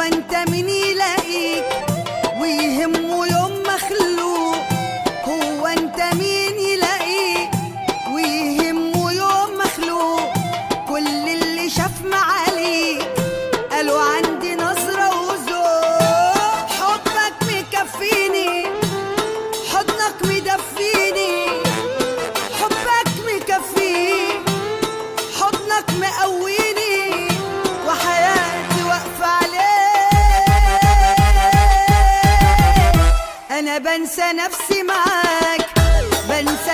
انت مين يلاقيك ويهمه يوم مخلوق؟ هو انت مين يلاقيك ويهمه يوم مخلوق؟ كل اللي شاف معاليك قالوا عندي نظرة وذوق. حبك مكفيني، حضنك مدفيني، حبك مكفيني، حضنك مقويني، وحياتي واقفة عليك. أنا بنسى نفسي معاك، بنسى